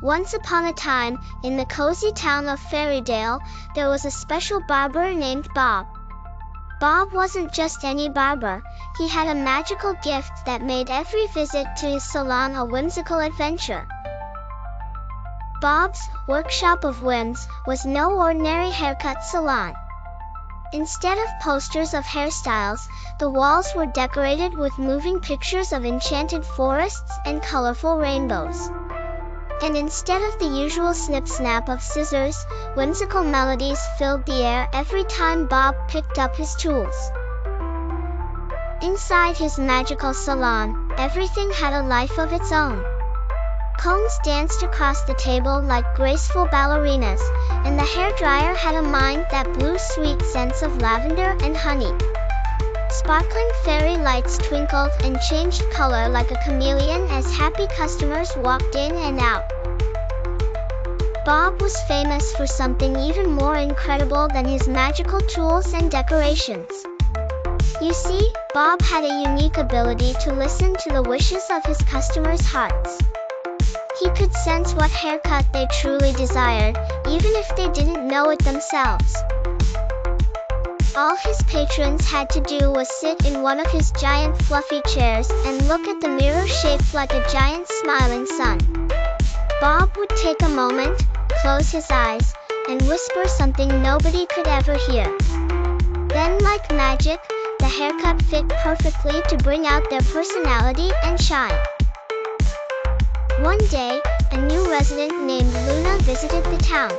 Once upon a time, in the cozy town of Fairydale, there was a special barber named Bob. Bob wasn't just any barber, he had a magical gift that made every visit to his salon a whimsical adventure. Bob's Workshop of Whims was no ordinary haircut salon. Instead of posters of hairstyles, the walls were decorated with moving pictures of enchanted forests and colorful rainbows. And instead of the usual snip-snap of scissors, whimsical melodies filled the air every time Bob picked up his tools. Inside his magical salon, everything had a life of its own. Combs danced across the table like graceful ballerinas, and the hairdryer had a mind that blew sweet scents of lavender and honey. Sparkling fairy lights twinkled and changed color like a chameleon as happy customers walked in and out. Bob was famous for something even more incredible than his magical tools and decorations. You see, Bob had a unique ability to listen to the wishes of his customers' hearts. He could sense what haircut they truly desired, even if they didn't know it themselves. All his patrons had to do was sit in one of his giant fluffy chairs and look at the mirror shaped like a giant smiling sun. Bob would take a moment, close his eyes, and whisper something nobody could ever hear. Then, like magic, the haircut fit perfectly to bring out their personality and shine. One day, a new resident named Luna visited the town.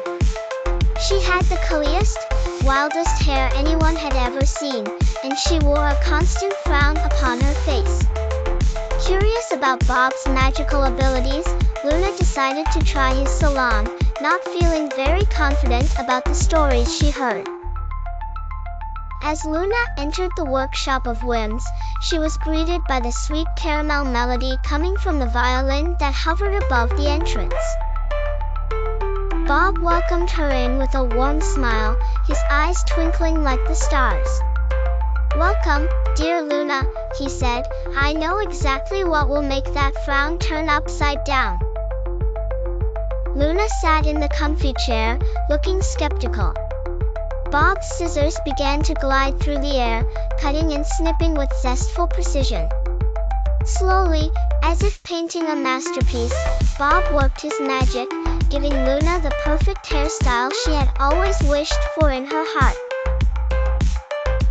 She had the curliest, wildest hair anyone had ever seen, and she wore a constant frown upon her face. Curious about Bob's magical abilities, Luna decided to try his salon, not feeling very confident about the stories she heard. As Luna entered the Workshop of Whims, she was greeted by the sweet caramel melody coming from the violin that hovered above the entrance. Bob welcomed her in with a warm smile, his eyes twinkling like the stars. "Welcome, dear Luna," he said. "I know exactly what will make that frown turn upside down." Luna sat in the comfy chair, looking skeptical. Bob's scissors began to glide through the air, cutting and snipping with zestful precision. Slowly, as if painting a masterpiece, Bob worked his magic, giving Luna the perfect hairstyle she had always wished for in her heart.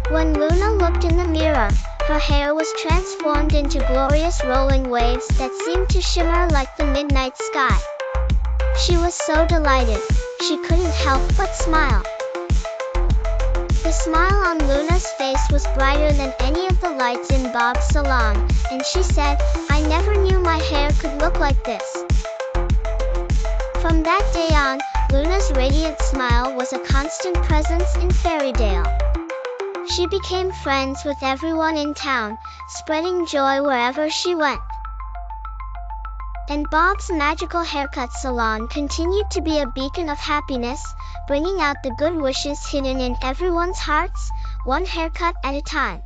When Luna looked in the mirror, her hair was transformed into glorious rolling waves that seemed to shimmer like the midnight sky. She was so delighted, she couldn't help but smile. The smile on Luna's face was brighter than any of the lights in Bob's salon, and she said, "I never knew my hair could look like this." From that day on, Luna's radiant smile was a constant presence in Fairydale. She became friends with everyone in town, spreading joy wherever she went. And Bob's magical haircut salon continued to be a beacon of happiness, bringing out the good wishes hidden in everyone's hearts, one haircut at a time.